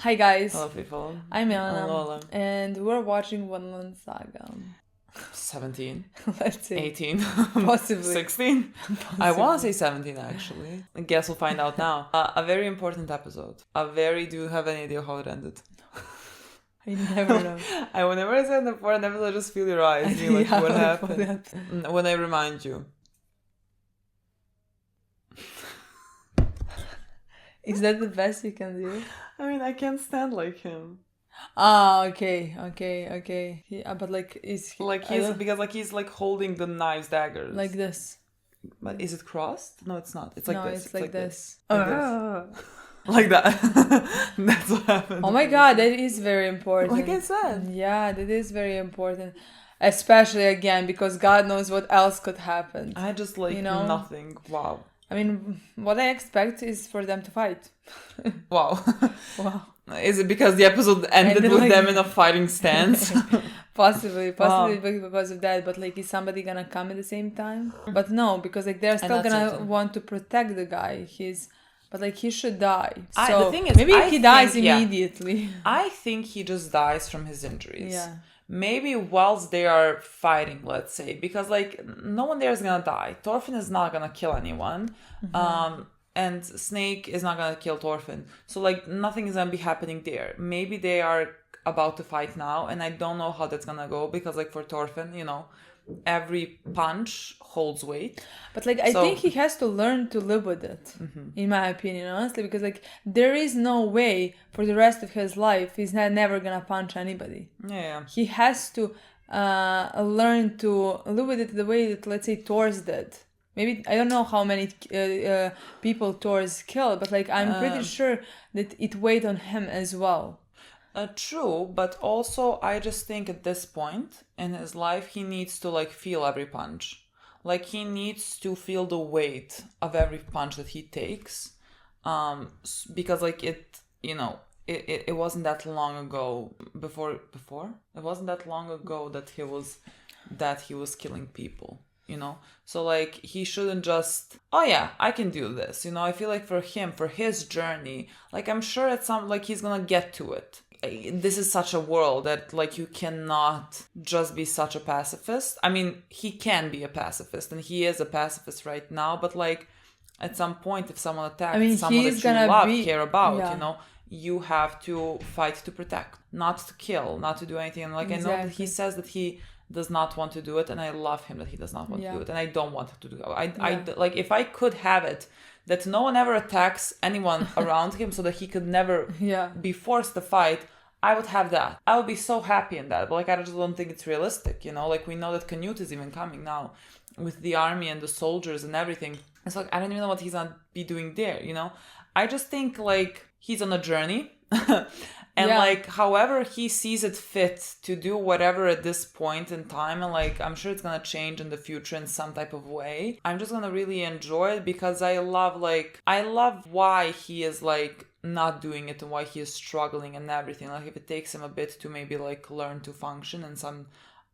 Hi guys, Hello people. I'm Milena, I'm Lola. and we're watching Vinland Saga. 17, Let's see. 18, Possibly. 16. I want to say 17 actually. I guess we'll find out now. A very important episode. Do you have any idea how it ended? I never know. Whenever I say the important episode, I just feel your eyes. You're like, Yeah, what like, happened? When I remind you. Is that the best you can do? I mean, I can't stand like him. Okay. But like, is he, Like he's like holding the knives, daggers. like this? But is it crossed? No, it's not. It's like no, this. it's like this. Like this. Like that. That's what happened. Oh my god, that is very important. Like I said. Yeah, that is very important. Especially again, because God knows what else could happen. I just like nothing. Wow. I mean, what I expect is for them to fight. Wow. Wow. Is it because the episode ended with like, them in a fighting stance? Possibly Wow. because of that. But like, is somebody gonna come at the same time? But no, because like they're still gonna certain. want to protect the guy. But like he should die. The thing is, maybe he dies immediately. Yeah. I think he just dies from his injuries. Yeah. Maybe whilst they are fighting, let's say, because like no one there is gonna die. Thorfinn is not gonna kill anyone. Mm-hmm. And Snake is not gonna kill Thorfinn. So like nothing is gonna be happening there. Maybe they are about to fight now, and I don't know how that's gonna go because like for Thorfinn, every punch holds weight. But like I think he has to learn to live with it, in my opinion, honestly, because like there is no way for the rest of his life he's never gonna punch anybody. Yeah. He has to learn to live with it the way that, let's say, Thor's did. Maybe I don't know how many people Thor's killed, but like I'm pretty sure that it weighed on him as well. True, but also I just think at this point in his life he needs to like feel every punch. Like he needs to feel the weight of every punch that he takes, because like it wasn't that long ago it wasn't that long ago that he was killing people. So like he shouldn't just, oh yeah, I can do this. I feel like for him, for his journey, like I'm sure at some, like he's gonna get to it. This is such a world that like you cannot just be such a pacifist. I mean, he can be a pacifist and he is a pacifist right now, but like at some point if someone attacks someone that you love, care about, you have to fight to protect, not to kill, not to do anything. And like exactly. I know that he says that he does not want to do it, and I love him that he does not want to do it, and I don't want him to do it. I like if I could have it that no one ever attacks anyone around him so that he could never be forced to fight, I would have that. I would be so happy in that. But like I just don't think it's realistic, like we know that Canute is even coming now with the army and the soldiers and everything. It's like I don't even know what he's gonna be doing there, I just think like he's on a journey. And like however he sees it fit to do whatever at this point in time, and like I'm sure it's gonna change in the future in some type of way. I'm just gonna really enjoy it because I love why he is like not doing it and why he is struggling and everything. Like if it takes him a bit to maybe like learn to function in some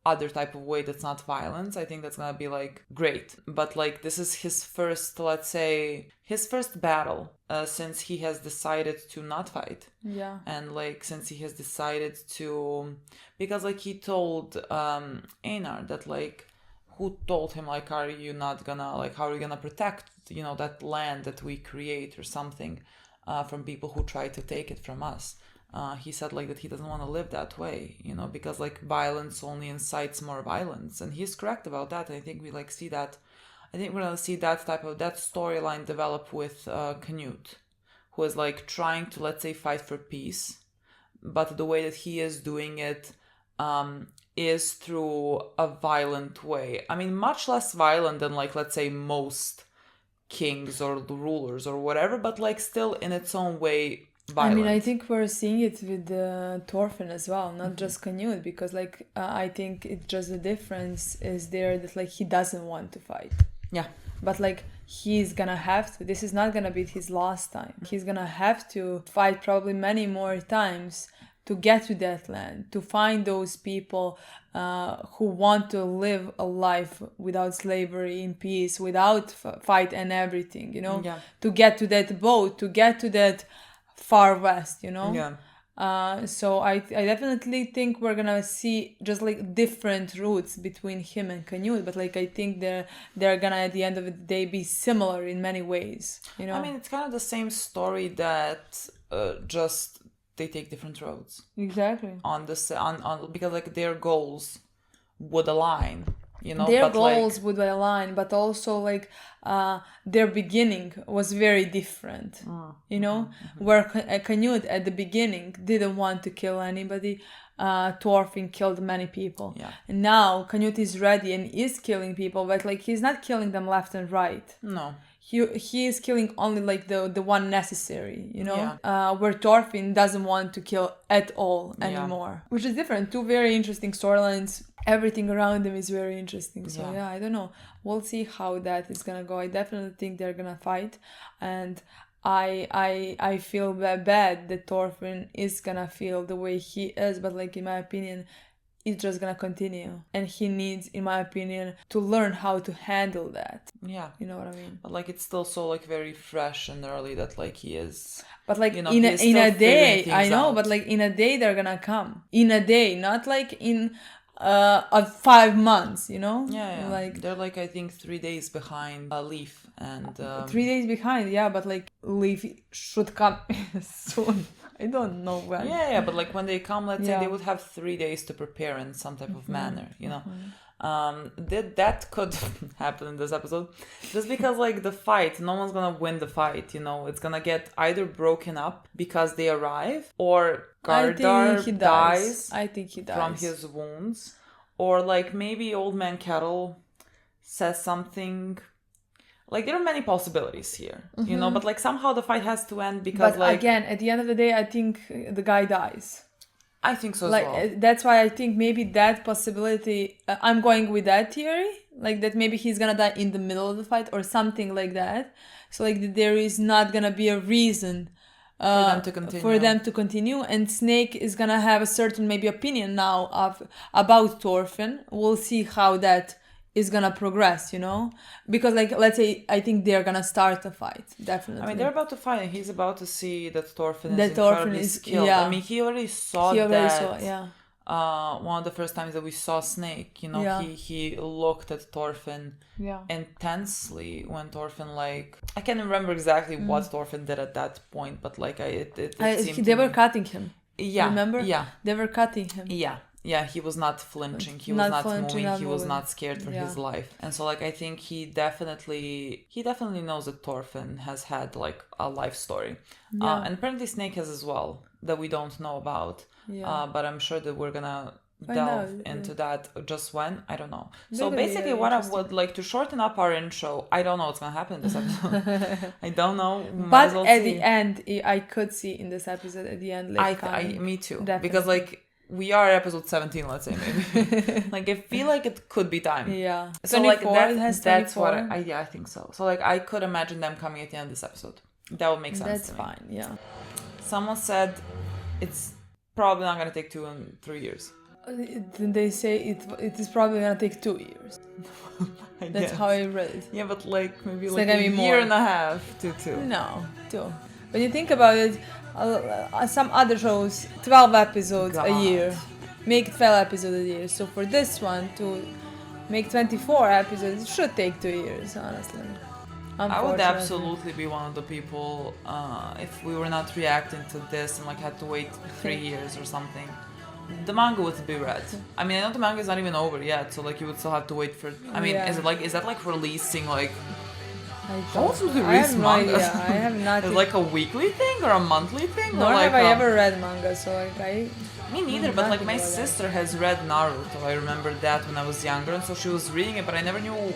other type of way that's not violence, I think that's gonna be like great. But like this is his first, let's say, his first battle since he has decided to not fight. Yeah. And like since he has decided to, because like he told Einar that like, who told him like, are you not gonna like, how are you gonna protect that land that we create or something from people who try to take it from us. He said like that he doesn't want to live that way, because like violence only incites more violence, and he's correct about that. I think we like see that. I think we're gonna see that storyline develop with Canute, who is like trying to, let's say, fight for peace, but the way that he is doing it is through a violent way. I mean, much less violent than like, let's say, most kings or rulers or whatever, but like still in its own way. Violent. I mean, I think we're seeing it with Thorfinn as well, not just Canute, because like I think it's just the difference is there that like he doesn't want to fight. Yeah. But like he's gonna have to. This is not gonna be his last time. He's gonna have to fight probably many more times to get to that land, to find those people who want to live a life without slavery, in peace, without fight and everything, to get to that boat, to get to that far west, Yeah. So I definitely think we're gonna see just like different routes between him and Canute, but like I think they're gonna at the end of the day be similar in many ways, you know. I mean, it's kind of the same story that just they take different roads Exactly. on because like their goals would align, you know. Their but goals like would align, but also like their beginning was very different, you know. Where Canute at the beginning didn't want to kill anybody, Thorfinn killed many people. Yeah. And now Canute is ready and is killing people, but like he's not killing them left and right. No. He is killing only like the one necessary, you know. Yeah. Where Thorfinn doesn't want to kill at all anymore, which is different. Two very interesting storylines. Everything around them is very interesting. So yeah, I don't know. We'll see how that is gonna go. I definitely think they're gonna fight, and I feel bad that Thorfinn is gonna feel the way he is, but like in my opinion, it's just gonna continue, and he needs, in my opinion, to learn how to handle that. Yeah, you know what I mean. But like it's still so like very fresh and early that like he is. But like, you know, in a day, I know, out. but like in a day they're gonna come. In a day, not like in 5 months, you know. Yeah. Like they're like I think 3 days behind Leaf and 3 days behind. Yeah, but like Leaf should come soon. I don't know when. Yeah, but like when they come, let's say they would have 3 days to prepare in some type of manner, you know. That could happen in this episode, just because like the fight, no one's gonna win the fight, you know. It's gonna get either broken up because they arrive, or Gardar dies. I think he dies from his wounds, or like maybe Old Man Kettle says something. Like there are many possibilities here, you know, but like somehow the fight has to end because but like again, at the end of the day, I think the guy dies. I think so as like well. That's why I think maybe that possibility, I'm going with that theory, like that maybe he's gonna die in the middle of the fight or something like that. So like there is not gonna be a reason for them to continue, and Snake is gonna have a certain maybe opinion now about Thorfinn. We'll see how that is gonna progress, you know, because like let's say I think they're gonna start a fight, definitely. I mean, they're about to fight, and he's about to see that Thorfinn is incredibly skilled. Yeah. I mean, he already saw one of the first times that we saw Snake, you know, he looked at Thorfinn intensely when Thorfinn, like, I can't remember exactly what Thorfinn did at that point, but like they were cutting him. Yeah. Remember? Yeah. They were cutting him. Yeah, he was not flinching. He was not moving. He was not scared for his life. And so, like, I think he definitely knows that Thorfinn has had like a life story, and apparently Snake has as well that we don't know about. But I'm sure that we're gonna delve into that. Just when, I don't know. So basically, what I would like to shorten up our intro. I don't know what's gonna happen in this episode. I don't know. But at the end, I could see in this episode at the end. Like, me too. Definitely. Because like. We are episode 17, let's say, maybe. Like, I feel like it could be time. Yeah. So, like, that's 24? what I think so. So, like, I could imagine them coming at the end of this episode. That would make sense. That's to me. fine, yeah. Someone said it's probably not going to take 2 and 3 years. They say it is probably going to take 2 years. That's how I read it. Yeah, but, like, maybe it's like a year and a half to 2. No, 2. When you think about it, some other shows, 12 episodes a year. Make 12 episodes a year. So for this one to make 24 episodes, it should take 2 years, honestly. I would absolutely be one of the people, if we were not reacting to this and like had to wait 3 years or something. The manga would be read. I mean, I know the manga is not even over yet, so like you would still have to wait for. I mean, is that like releasing like? Also, the release manga. I have not. Is it like a weekly thing or a monthly thing? Nor or like have I ever read manga, so like Me neither, but like my sister has read Naruto. I remember that when I was younger, and so she was reading it, but I never knew.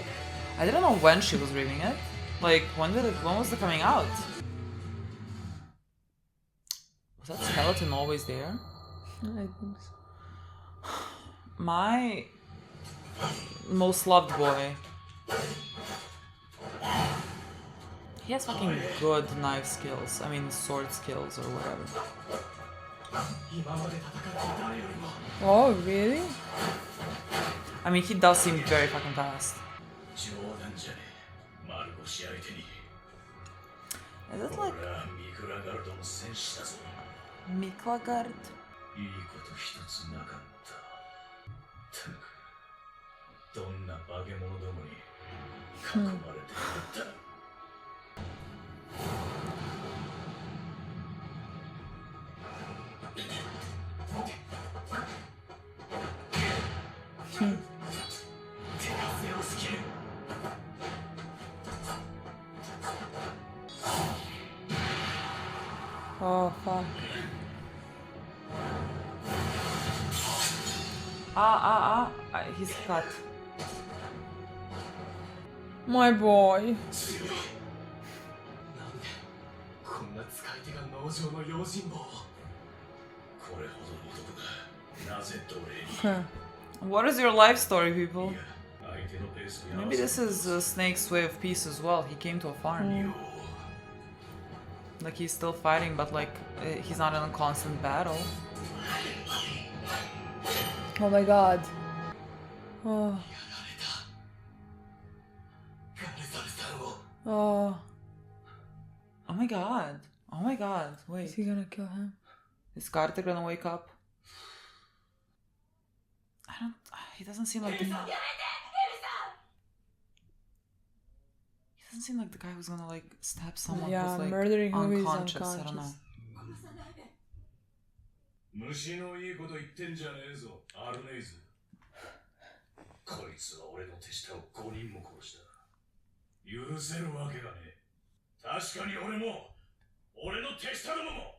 I didn't know when she was reading it. Like when was it coming out? Was that skeleton always there? I think so. My most loved boy. He has fucking good knife skills. I mean, sword skills or whatever. Oh, really? I mean, he does seem very fucking fast. Is it like... Miklagard? いいこと一つなかった。たく、どんな化け物どもに囲まれてやった。Oh, fuck. He's cut. My boy. こんな使い手が農場の用心棒を。これほどの男がなぜ奴隷に。 What is your life story, people? いや、相手のペースに合わ Maybe せ this is Snake's way of peace as well. He came to a farm. Like he's still fighting, but like he's not in a constant battle. Oh my god. Oh. Oh. Oh my god. Oh my god. Is Wait. he gonna kill him? Is Carter gonna wake up? I don't. He doesn't seem like the. He doesn't seem like the guy who's gonna like stab someone Yeah, who's like murdering who is unconscious. I don't know. unconscious. 虫のいいこと言ってんじゃねえぞ、アルネイズ。こいつは俺の手下を5人も殺した。許せるわけがねえ。確かに俺も、俺の手下どもも、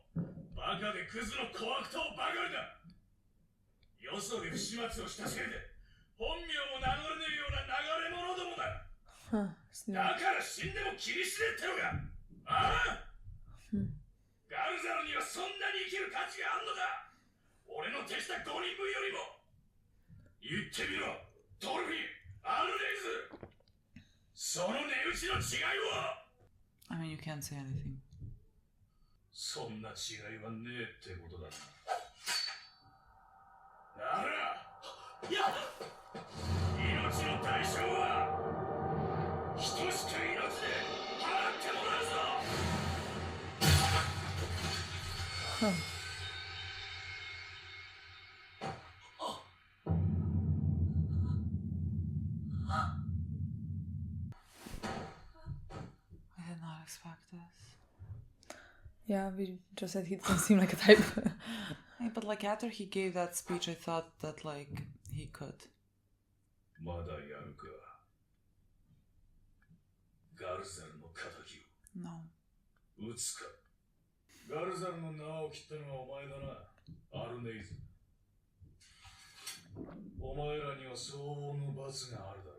バカでクズの小悪党ばかりだ。よそで不始末をしたせいで、本名も名乗れねえような流れ者どもだ。Huh. だから死んでも切り死ねってのか。ああ、ガルザルにはそんなに生きる価値があんのか。俺の手下5人分よりも。言ってみろ、トルフィー、アルレイズ。その値打ちの違いを。 I mean, you can't say anything. そんな違いはねえってことだな。なら、いや、命の代償は人しか命で払ってもらうぞ。I did not expect this. Yeah, we just said he doesn't seem like a type. Hey, but like after he gave that speech, I thought that like he could. まだやるか。ガルザルの仇 No. を撃つか。ガルザルの縄を切ったのはお前だな、アルネイズ。お前らには相応の罰があるだろ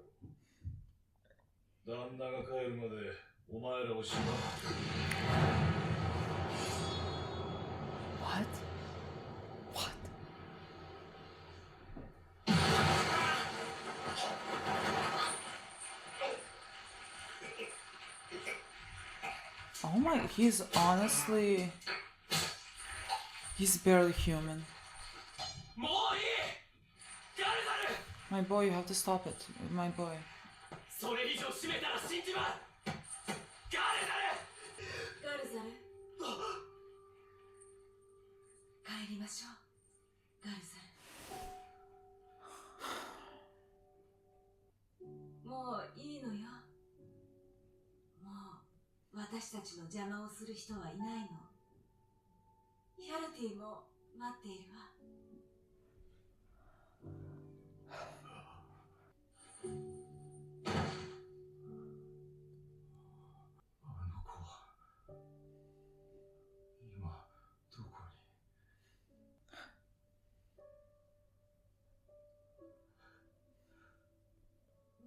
う。旦那が帰るまでお前らを縛って。 What? What? Oh my, he's honestly... He's barely human. My boy, you have to stop it. My boy. それ以上締めたら死んじまう。ガルザル。ガルザル。帰りましょう。ガルザル。もういいのよ。もう私たちの邪魔をする人はいないの。ヒャルティも待っているわ。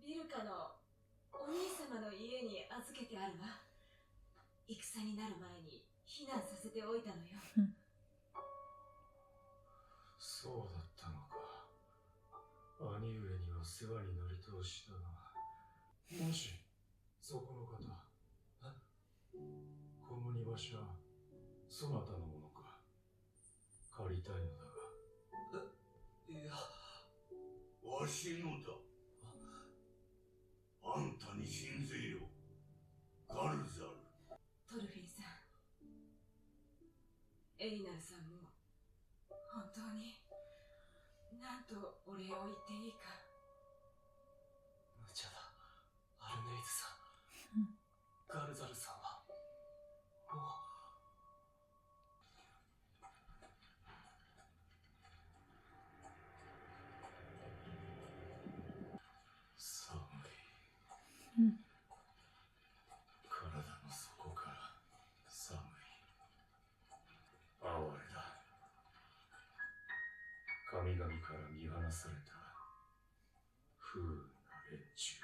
ビルカのお兄様の家に預けてあるわ。戦になる前に避難させておいたのよ。そうだったのか。兄上には世話になりとうしたが。もし、そこの方、この庭舎、そなたのものか。借りたいのだが。いや、わしのだ。あんたに信ぜよ、ガルザル。トルフィンさん、エイナルさんもとお礼を言っていいか。無茶だ、アルネイズさん。ガルザルさんはもう。寒い。体の底から寒い。哀れだ。神々から見放された不運な連中。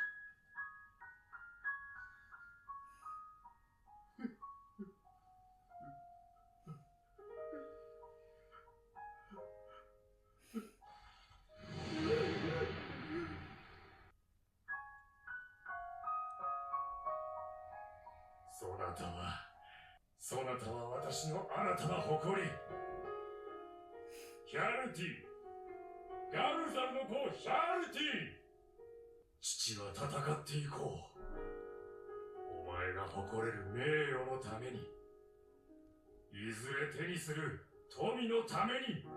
そなたは私の新たな誇り。ヒャルティ、ガルザルの子ヒャルティ。父は戦っていこう。お前が誇れる名誉のために、いずれ手にする富のために。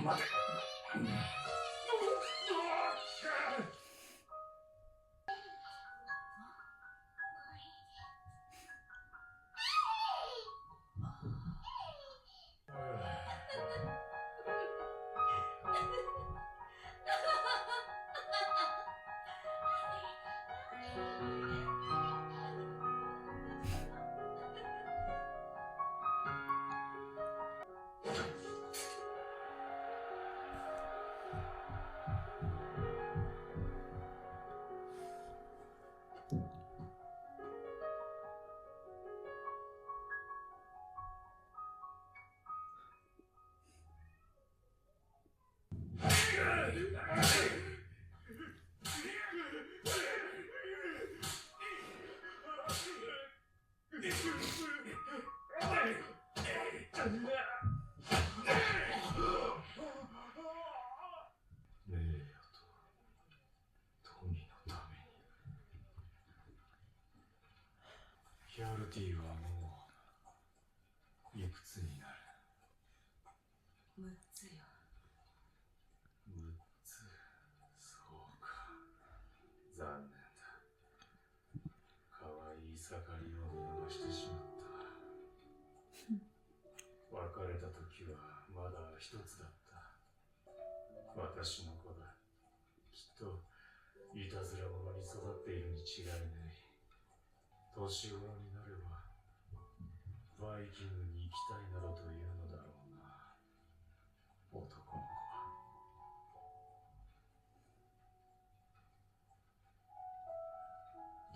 待て。ヒャルティはもういくつになる？6つよ。？6つ。そうか。残念だ。可愛い盛りを見逃してしまった。別れた時はまだ一つだった。私の子だ。きっといたずら者に育っているに違いない。年頃になればバイキングに行きたいなどというのだろうな、男の子は。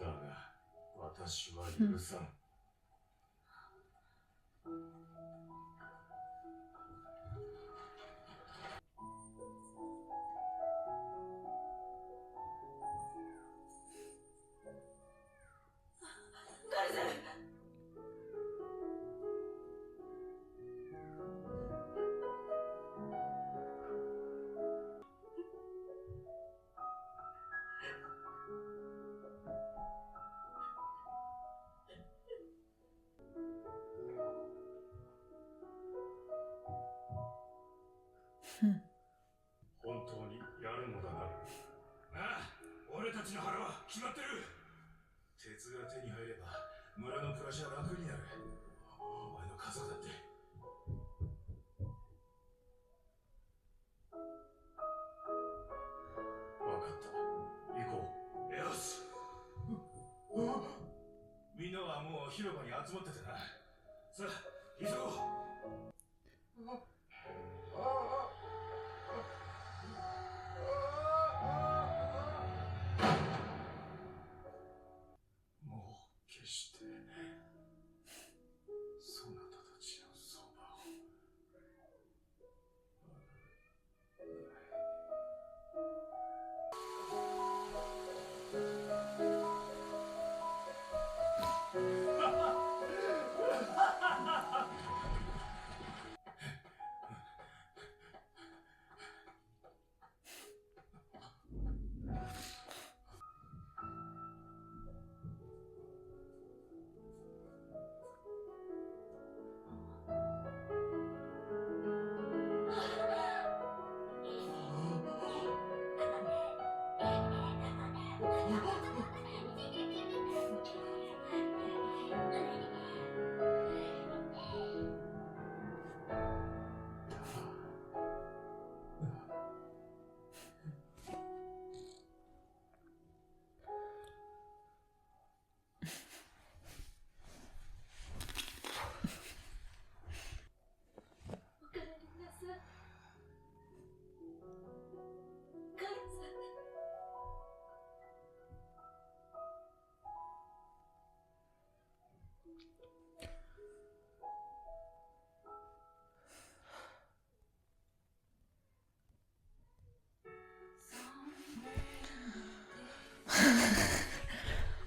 だが私は許さん。ガルザル。本当にやるのだな。ああ、俺たちの腹は決まってる。鉄が手に入れば村の暮らしは楽になる。お前の家族だって。分かった、行こう。よし。みんなはもう広場に集まっててな。さあ、急ごう。もう決してそなたたちのそばを。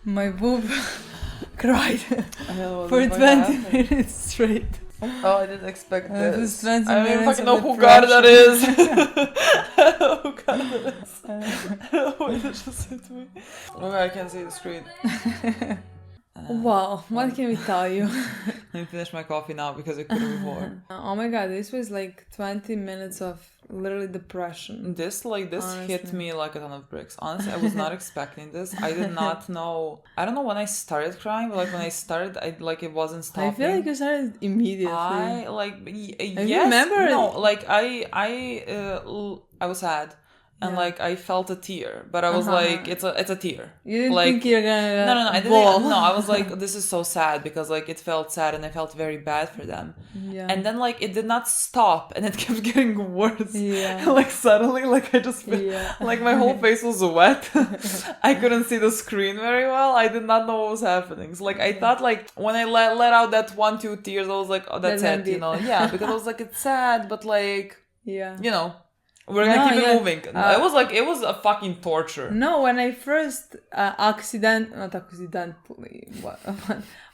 My boob cried was for about 20 to happen. minutes straight. Oh, I didn't expect This this. is 20 I don't even minutes fucking of know who God that is. depression. I don't know who God that is. I don't know why that just hit me. Okay, I can see the screen. Wow, what can we tell you? Let me finish my coffee now because it couldn't be more. Oh my god, this was like 20 minutes of literally depression. This hit Honestly. me like a ton of bricks. Honestly, I was not expecting this. I did not know. I don't know when I started crying, but like when I started, it wasn't stopping. I feel like you started immediately. I you yes, remember? no, like I was sad. And Yeah. like I felt a tear, but I was like, it's a tear. You didn't like, think you're gonna no, I didn't. bawl. No, I was like, this is so sad because like it felt sad and I felt very bad for them. Yeah. And then like it did not stop and it kept getting worse. Yeah. Like suddenly, like I just Yeah. like my whole face was wet. I couldn't see the screen very well. I did not know what was happening. So like I thought like when I let out that 1-2 tears, I was like, oh, that's That it, you know? Yeah, because I was like, it's sad, but like, Yeah. you know. We're gonna keep it moving. It was a fucking torture. No, when I first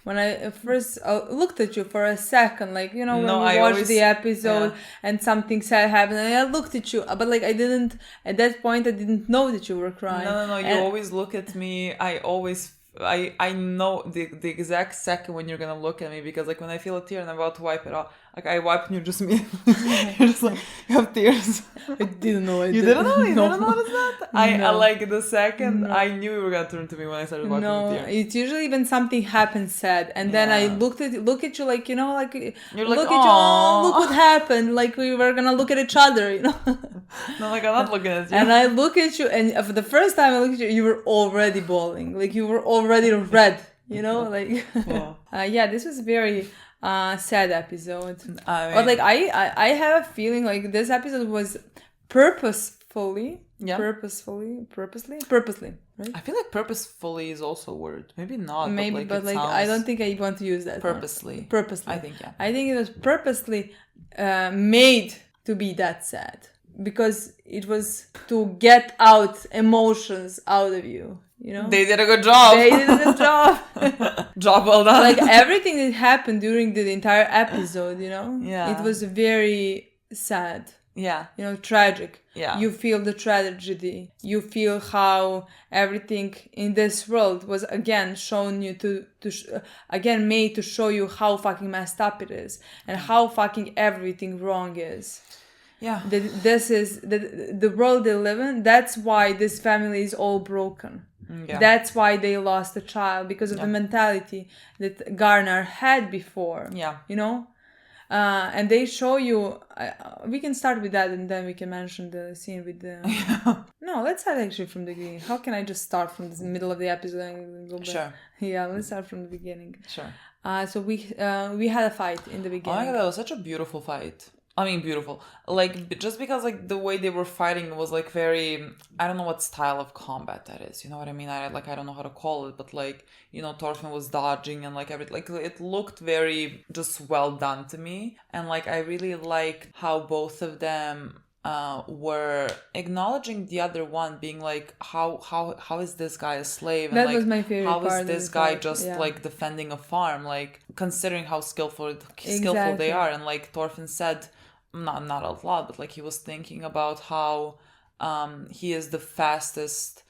when I first looked at you for a second, like, you know, when we watched the episode and something sad happened, and I looked at you, but like I didn't, at that point, I didn't know that you were crying. No, you always look at me. I know the exact second when you're gonna look at me, because like when I feel a tear and I'm about to wipe it off, like I wipe and you're just me. You're just like, you have tears. I didn't know. You didn't know? You didn't notice that? I like the second I knew you were gonna turn to me when I started wiping the tear. It's usually when something happens sad, and then I look at you like, you know, like you're like, look at you, oh, look what happened, like we were gonna look at each other, you know. No, like I'm not looking at you. And I look at you, and for the first time I look at you, you were already bawling, like you were already red, you know, like. Yeah, this was very sad episode. I mean, but like I have a feeling like this episode was purposely, right? I feel like purposefully is also a word. Maybe not. Maybe, but like I don't think I want to use that. Purposely. Purposely. I think, yeah. I think it was purposely made to be that sad, because it was to get out emotions out of you. You know? They did a good job. They did a good job. Job well done. Like everything that happened during the entire episode, you know? Yeah. It was very sad. Yeah. You know, tragic. Yeah. You feel the tragedy. You feel how everything in this world was again shown you again made to show you how fucking messed up it is and how fucking everything wrong is. Yeah. This is the world they live in. That's why this family is all broken. Yeah. That's why they lost a child, because of the mentality that Garner had before. Yeah. You know? And they show you, we can start with that and then we can mention the scene with the... No, let's start actually from the beginning. How can I just start from the middle of the episode and go back? Sure. Yeah, let's start from the beginning. Sure. So we had a fight in the Oh beginning. my god, that was such a beautiful fight. I mean, beautiful. Like, just because, like, the way they were fighting was, like, very... I don't know what style of combat that is. You know what I mean? I don't know how to call it. But, like, you know, Thorfinn was dodging and, like, everything. Like, it looked very just well done to me. And, like, I really liked how both of them were acknowledging the other one, being like, how is this guy a slave? And, that like, was my favorite part. How is this guy part, just, like, defending a farm? Like, considering how skillful Exactly. they are. And, like, Thorfinn said... Not out loud, but like he was thinking about how he is the fastest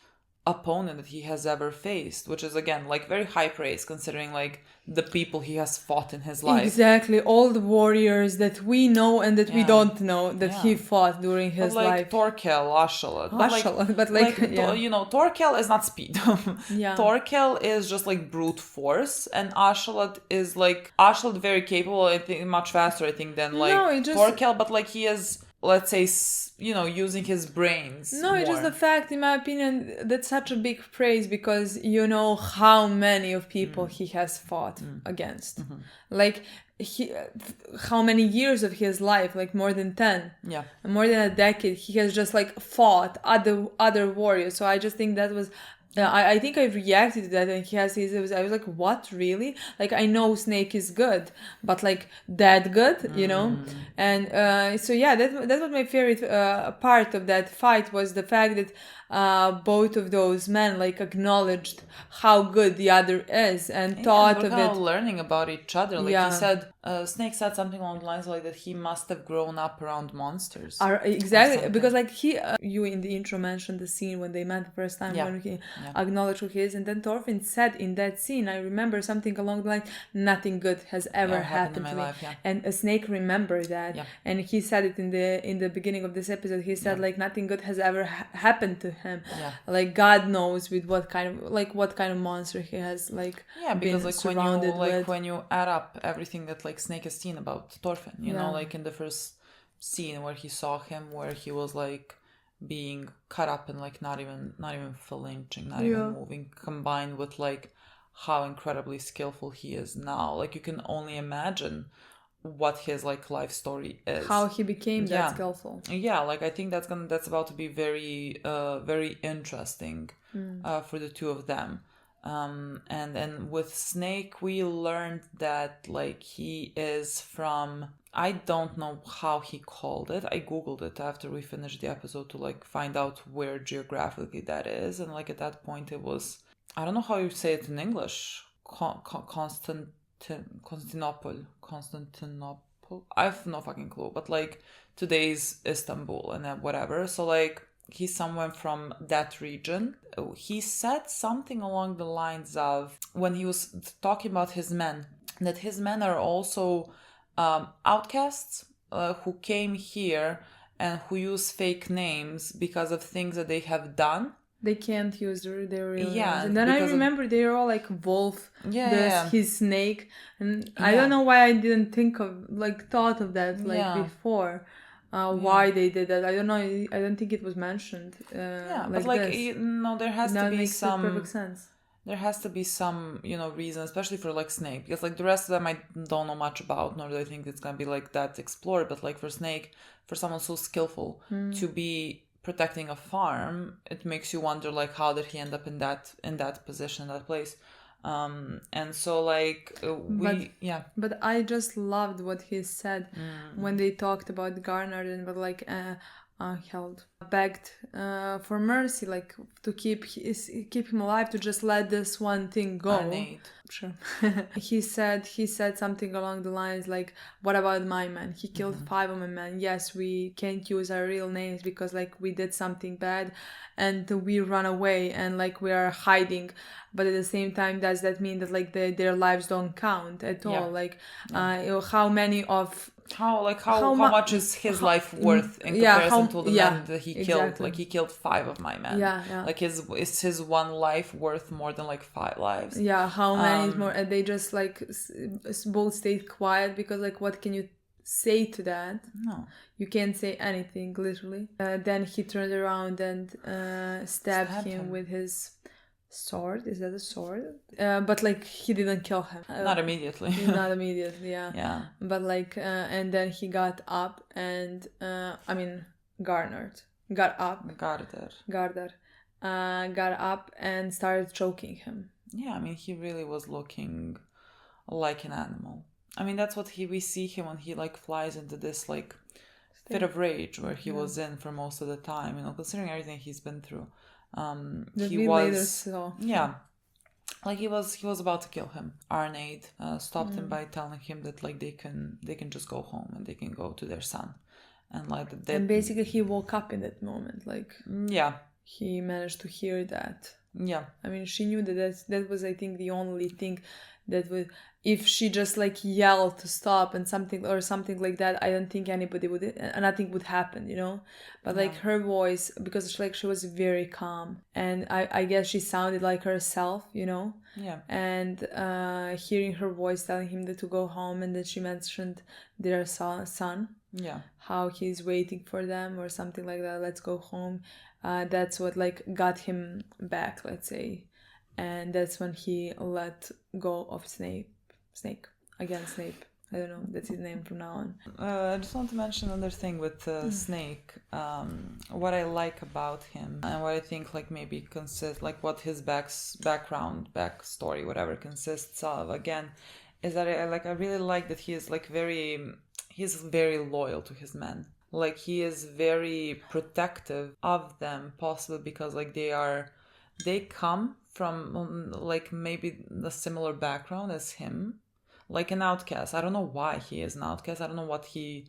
opponent that he has ever faced, which is again like very high praise considering like the people he has fought in his life. Exactly, all the warriors that we know and that we don't know that he fought during his but, like, life. Thorkel, Ashalat. But yeah. You know, Thorkel is not speed. Yeah. Thorkel is just like brute force, and Ashalat is like very capable. I think much faster. I think than like Thorkel, but like he is, let's say, you know, using his brains. No, more. it's just the fact, in my opinion, that's such a big praise because you know how many of people he has fought against. Mm-hmm. Like, how many years of his life, like more than 10. Yeah. More than a decade, he has just like fought other warriors. So I just think that was I think I reacted to that, and I was like, what, really? Like, I know Snake is good, but like that good, you know? And so yeah, that was my favorite part of that fight, was the fact that both of those men like acknowledged how good the other is and Yeah, thought we're of kind it. of learning about each other. Like Yeah. he said, Snake said something along the lines like that he must have grown up around monsters. Exactly, something. because like you in the intro mentioned the scene when they met the first time, Yeah. when he acknowledged who he is, and then Thorfinn said in that scene, I remember something along the line, nothing good has ever happened in my to me. life, yeah. And a Snake remembered that, Yeah. and he said it in the beginning of this episode. He said like nothing good has ever happened to him. Yeah. Like God knows with what kind of monster he has like Because been like surrounded with. when you add up everything that like Snake has seen about Thorfinn, you know, Yeah. like in the first scene where he saw him, where he was like being cut up and like not even flinching, not even moving, combined with like how incredibly skillful he is now. Like you can only imagine what his like life story is, How he became that skillful. Yeah, like I think that's about to be very very interesting for the two of them. And with Snake we learned that like he is from, I don't know how he called it. I googled it after we finished the episode to like find out where geographically that is, and like at that point it was, I don't know how you say it in English, Constantinople. I have no fucking clue, but like today's Istanbul and whatever. So like he's someone from that region. He said something along the lines of, when he was talking about his men, that his men are also outcasts who came here and who use fake names because of things that they have done. They can't use their real Yeah, names. And then I remember they're all like Wolf, his Snake, and I don't know why I didn't thought of that before. Why they did that, I don't know. I don't think it was mentioned. But like there has to be makes some perfect sense. There has to be some, reason, especially for like Snake, because like the rest of them I don't know much about, nor do I think it's gonna be like that explored. But like for Snake, for someone so skillful to be protecting a farm, it makes you wonder like how did he end up in that position, that place. And so like but I just loved what he said when they talked about Garner, and but like held begged for mercy, like to keep him alive, to just let this one thing go. Sure. he said something along the lines like, what about my man? He killed 5 of my men. Yes, we can't use our real names because like we did something bad and we run away and like we are hiding, but at the same time, does that mean that like their lives don't count at all? Like how many of how much is his life worth in comparison to the men that he killed? Exactly. Like he killed 5 of my men. Like is his one life worth more than like 5 lives? How many is more? And they just like both stayed quiet because like what can you say to that? No, you can't say anything, literally. Then he turned around and stabbed him with his sword. Is that a sword? But like he didn't kill him. Not immediately. Not immediately, yeah. But like and then he got up and Gardner got up and started choking him. Yeah, he really was looking like an animal. That's what we see him when he like flies into this like fit of rage where he was in for most of the time, considering everything he's been through. He was like he was about to kill him. Arnaid stopped him by telling him that like they can just go home and they can go to their son, and like that. And basically he woke up in that moment. Like he managed to hear that. She knew that was, I think, the only thing that would, if she just like yelled to stop and something like that, I don't think nothing would happen, but like her voice, because she was very calm, and I guess she sounded like herself, and hearing her voice telling him to go home, and then she mentioned their son, how he's waiting for them or something like that, let's go home. That's what like got him back, let's say, and that's when he let go of Snape. I don't know. That's his name from now on. I just want to mention another thing with Snake. What I like about him and what I think like maybe consists like what his background, backstory, whatever consists of. Again, is that I really like that he is like he's very loyal to his men. Like he is very protective of them, possibly because like they come from like maybe a similar background as him. Like an outcast. I don't know why he is an outcast. I don't know what he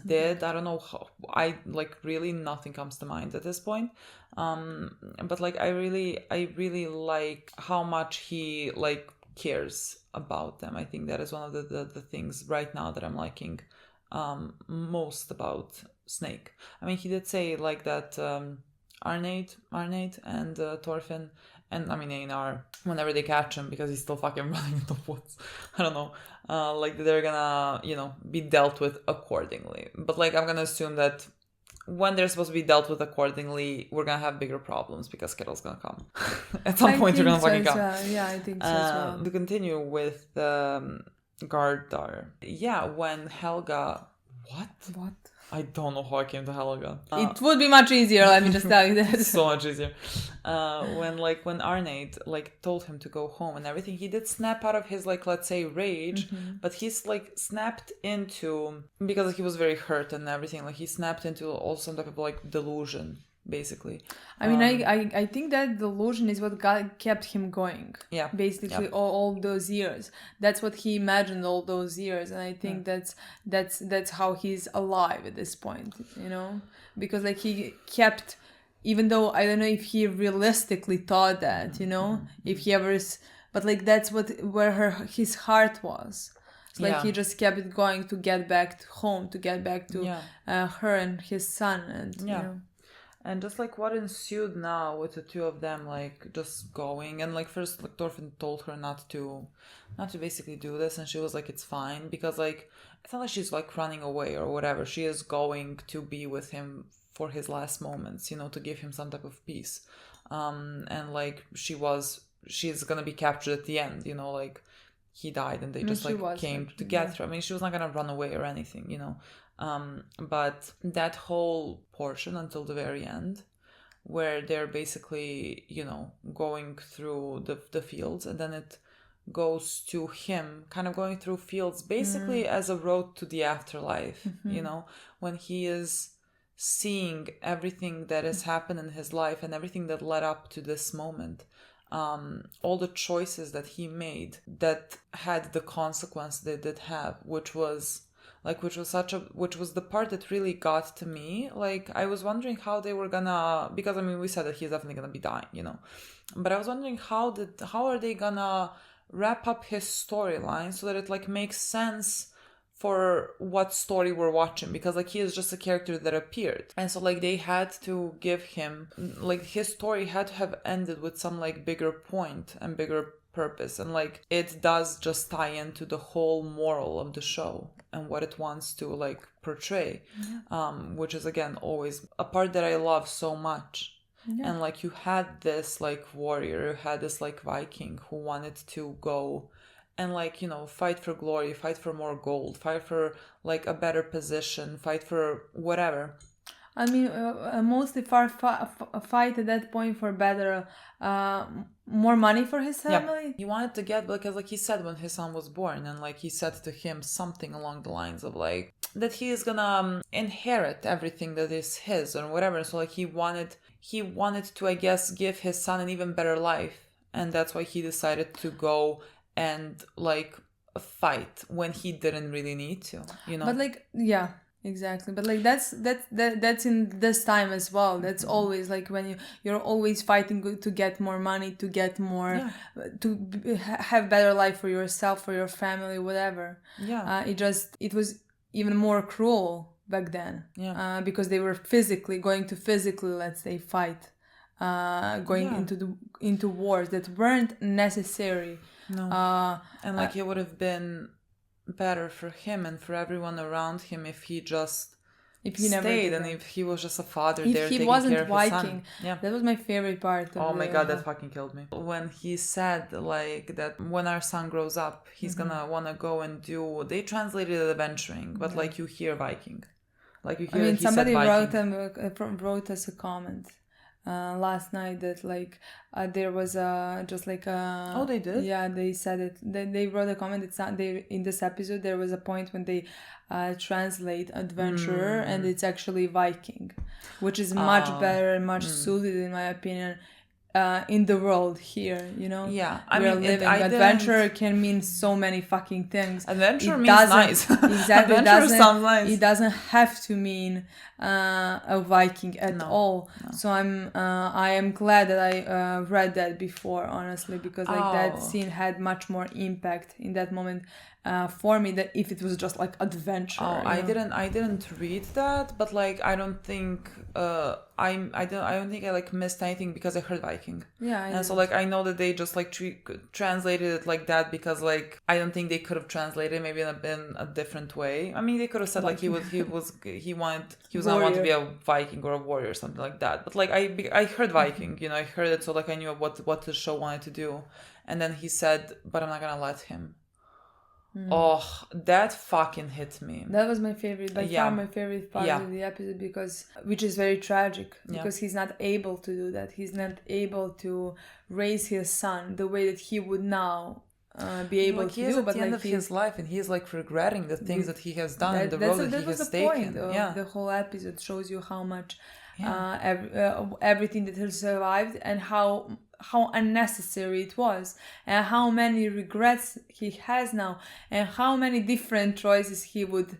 did. I don't know how. I like really nothing comes to mind at this point. But like I really like how much he like cares about them. I think that is one of the things right now that I'm liking most about Snake. I mean, he did say like that Arnate and Thorfinn and I mean Einar, whenever they catch him, because he's still fucking running in the woods, I don't know, like they're gonna, you know, be dealt with accordingly. But like I'm gonna assume that when they're supposed to be dealt with accordingly, we're gonna have bigger problems because Kettle's gonna come. At some point, you're gonna fucking come. Yeah, I think so as well. To continue with Gardar. Yeah, when Helga... What? I don't know how I came to Helga. It would be much easier, let me just tell you that. So much easier. When Arnate like told him to go home and everything, he did snap out of his like, let's say, rage, but he's like snapped into, because he was very hurt and everything, like he snapped into also some type of like delusion, basically. I mean, I think that delusion is what kept him going. Yeah. Basically, all those years. That's what he imagined all those years, and I think that's how he's alive at this point. You know, because like he kept, even though I don't know if he realistically thought that. You know, if he ever, but like that's where his heart was. It's like he just kept it going to get back to home, to get back to her and his son, and you know. And just like what ensued now with the two of them like just going, and like first like Thorfinn told her not to basically do this, and she was like it's fine, because like it's not like she's like running away or whatever. She is going to be with him for his last moments, you know, to give him some type of peace. And like she's gonna be captured at the end, you know, like he died and they just like came to get her. I mean, she was not gonna run away or anything, you know. But that whole portion until the very end, where they're basically, you know, going through the fields, and then it goes to him kind of going through fields basically as a road to the afterlife, you know, when he is seeing everything that has happened in his life and everything that led up to this moment. All the choices that he made that had the consequence they did have, which was the part that really got to me. Like, I was wondering how they were gonna, because I mean, we said that he's definitely gonna be dying, you know, but I was wondering how are they gonna wrap up his storyline so that it like makes sense for what story we're watching, because like he is just a character that appeared, and so like they had to give him like his story had to have ended with some like bigger point and bigger purpose, and like it does just tie into the whole moral of the show and what it wants to like portray, which is again always a part that I love so much. And like you had this like warrior, you had this like Viking who wanted to go and like, you know, fight for glory, fight for more gold, fight for like a better position, fight for whatever. I mean, mostly fight at that point for better, more money for his family. Yeah. He wanted to get, because like he said when his son was born, and like he said to him something along the lines of like that he is gonna inherit everything that is his or whatever. So like he wanted to, I guess, give his son an even better life, and that's why he decided to go and like fight when he didn't really need to, you know. But like, yeah. Exactly, but like that's in this time as well. That's always like when you're always fighting to get more money, to get more, to have better life for yourself, for your family, whatever. It was even more cruel back then. Because they were going to physically, let's say, fight, going into wars that weren't necessary. No, and like it would have been better for him and for everyone around him if he just If he never stayed, did and that. if he was just a father If there he taking wasn't care of his son. Viking, Yeah. that was my favorite part. Oh my god, that fucking killed me. When he said like that when our son grows up, he's gonna wanna go and do. They translated it adventuring, but like you hear Viking, like you hear. I mean, he somebody said wrote Viking. wrote us a comment last night that like there was a just like a. Oh, they did? Yeah, they said it. They wrote a comment. It's not they in this episode. There was a point when they translate adventurer and it's actually Viking, which is much better and much suited in my opinion. In the world here, you know, Yeah, we're living. Adventure can mean so many fucking things. Adventure It means doesn't- nice. Exactly, Adventure sounds nice. It doesn't have to mean a Viking at all. So I am glad that I read that before, honestly, because like that scene had much more impact in that moment for me than if it was just like adventure. I didn't read that, but like I don't think I don't think I like missed anything because I heard Viking. Yeah, and so like I know that they just like translated it like that because like I don't think they could have translated it maybe in a different way. I mean, they could have said like he was gonna want to be a Viking or a warrior or something like that. But like I heard Viking, you know, I heard it, so like I knew what the show wanted to do. And then he said, "But I'm not gonna let him." Oh, that fucking hit me. That was my favorite, by far my favorite part of the episode, because which is very tragic because he's not able to do that. He's not able to raise his son the way that he would now be able like, to he is do. at But the end like of his life, and he's like regretting the things that he has done and the road that he has taken. The whole episode shows you how much everything that he survived and how unnecessary it was, and how many regrets he has now, and how many different choices he would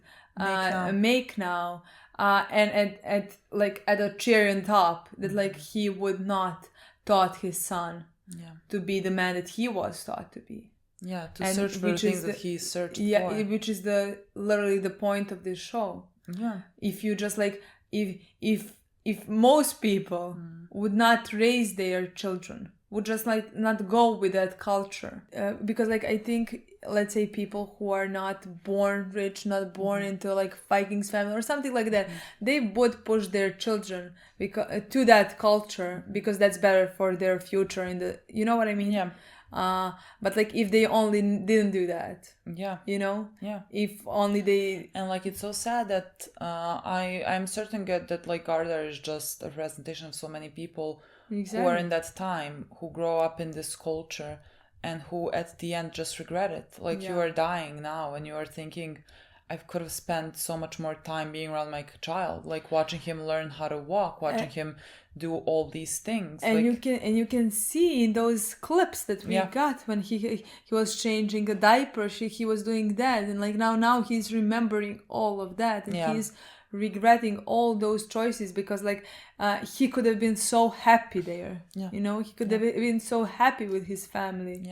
make now, and at a cherry on top that like he would not taught his son to be the man that he was taught to be. Yeah, to search for the things that he searched for. Yeah, which is literally the point of this show. Yeah. If you just like if most people would not raise their children, would just like not go with that culture, because like I think, let's say people who are not born rich, not born into like Vikings family or something like that, they would push their children to that culture because that's better for their future in the, you know what I mean? Yeah. But like if they only didn't do that, you know, if only they, and like it's so sad that I'm certain that like Gardar is just a representation of so many people who are in that time, who grow up in this culture and who at the end just regret it. Like you are dying now and you are thinking, I could have spent so much more time being around my child, like watching him learn how to walk, watching him do all these things. And like, you can see in those clips that we got when he was changing a diaper, he was doing that, and like now he's remembering all of that, and he's regretting all those choices because like he could have been so happy there. You know, he could have been so happy with his family.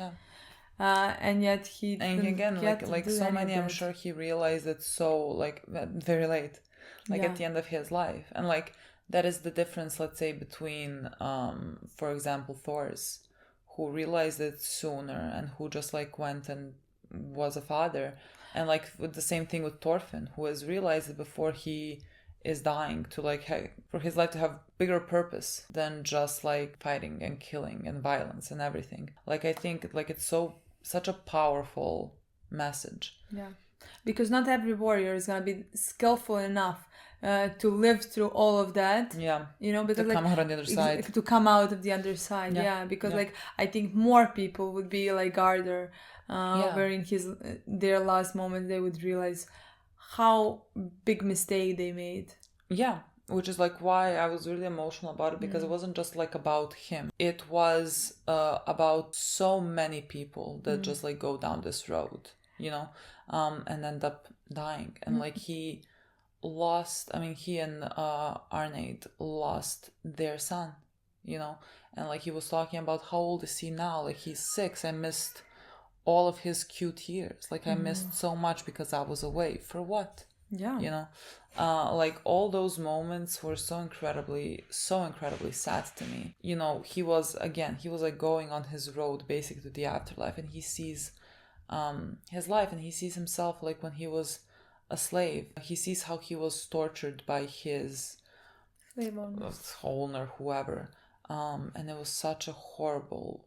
And yet he and again like so many, I'm sure he realized it so like very late, like at the end of his life. And like that is the difference, let's say, between for example Thor's, who realized it sooner and who just like went and was a father, and like with the same thing with Thorfinn, who has realized it before he is dying, to like for his life to have bigger purpose than just like fighting and killing and violence and everything. Like I think like it's such a powerful message. Yeah, because not every warrior is gonna be skillful enough to live through all of that. Yeah, you know, because to come out on the other side. To come out of the other side. Yeah, because like I think more people would be like Gardar, where in their last moment they would realize how big mistake they made. Yeah. Which is like why I was really emotional about it, because it wasn't just like about him. It was about so many people that just like go down this road, you know, and end up dying. And like he and Arneid lost their son, you know, and like he was talking about how old is he now? Like he's 6. I missed all of his cute years. Like I missed so much because I was away. For what? Yeah, you know, like all those moments were so incredibly sad to me. You know, he was like going on his road basically to the afterlife, and he sees his life, and he sees himself like when he was a slave. He sees how he was tortured by his Slave owners. owner, whoever. And it was such a horrible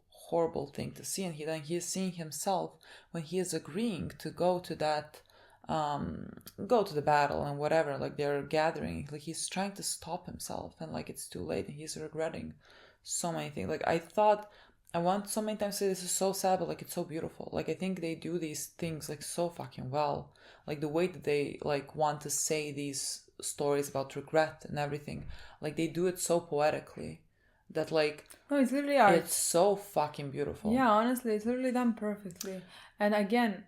thing to see. And he is seeing himself when he is agreeing to go to that, go to the battle and whatever, like they're gathering, like he's trying to stop himself and like it's too late and he's regretting so many things. Like I want so many times to say this is so sad, but like it's so beautiful. Like I think they do these things like so fucking well. Like the way that they like want to say these stories about regret and everything, like they do it so poetically that like No, it's literally art. it's so fucking beautiful. Yeah, honestly, it's literally done perfectly. And again,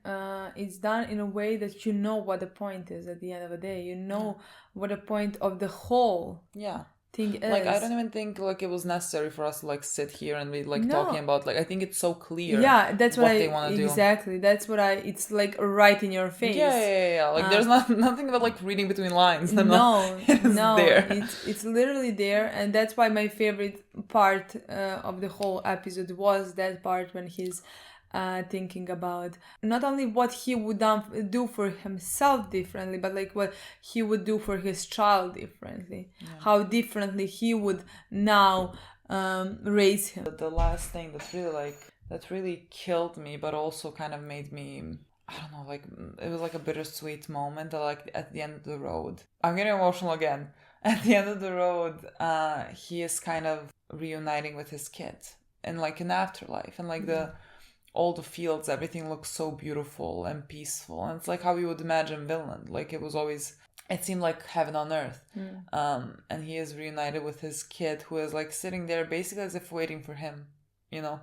it's done in a way that you know what the point is at the end of the day. You know what the point of the whole Yeah. thing is. Like I don't even think like it was necessary for us to like sit here and be like No. talking about like I think it's so clear. Yeah, that's what they want to do. Exactly. That's what it's like right in your face. Yeah. Like there's nothing about like reading between lines. No, it's no, there. it's literally there, and that's why my favorite part of the whole episode was that part when he's thinking about not only what he would do for himself differently, but like what he would do for his child differently. Yeah. How differently he would now raise him. The last thing that really killed me, but also kind of made me, I don't know, like it was like a bittersweet moment that like at the end of the road, I'm getting emotional again. At the end of the road, he is kind of reuniting with his kid and like an afterlife, and like all the fields, everything looks so beautiful and peaceful, and it's like how you would imagine Vinland. Like it seemed like heaven on earth. And he is reunited with his kid, who is like sitting there basically as if waiting for him, you know.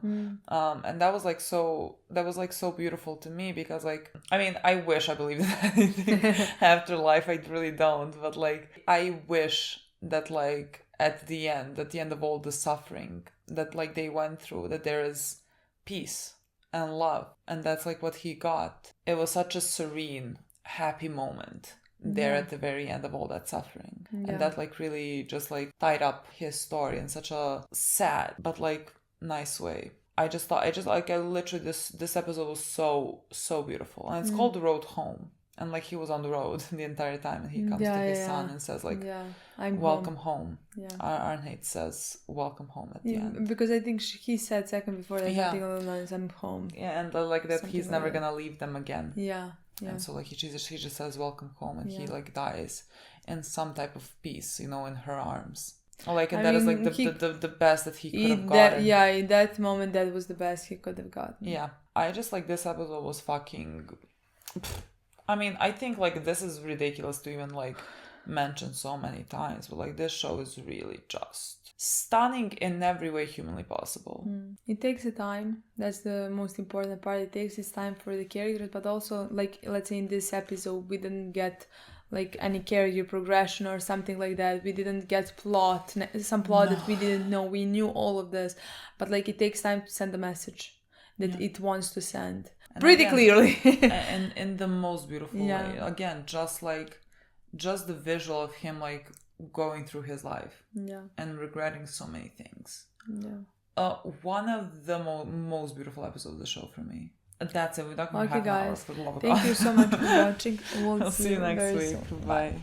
And that was like so beautiful to me, because like I mean I wish I believed in anything after life. I really don't, but like I wish that like at the end of all the suffering that like they went through, that there is peace and love, and that's like what he got. It was such a serene, happy moment there at the very end of all that suffering, and that like really just like tied up his story in such a sad but like nice way. I literally this episode was so beautiful, and it's called The Road Home, and like he was on the road the entire time, and he comes to his son and says like I'm welcome home. Arnheid says welcome home at the end, because I think he said second before that something along the lines, I'm home. And like that something he's never gonna leave them again. And so like he just says welcome home, and he like dies in some type of peace, you know, in her arms. Like, and that is like the best that he could have gotten. In that moment, that was the best he could have gotten. Yeah, I just like this episode was fucking. I mean, I think like this is ridiculous to even like mention so many times, but like this show is really just stunning in every way humanly possible. It takes a time. That's the most important part. It takes its time for the characters, but also like let's say in this episode we didn't get like any character progression or something like that. We didn't get some plot that we didn't know. We knew all of this, but like it takes time to send the message that it wants to send. And pretty again, clearly. And in the most beautiful way. Again, just the visual of him like going through his life and regretting so many things. One of the most beautiful episodes of the show for me. That's it. We're talking about half an hour, for the love of God. Thank you so much for watching. We'll see you next week. Soon. Bye.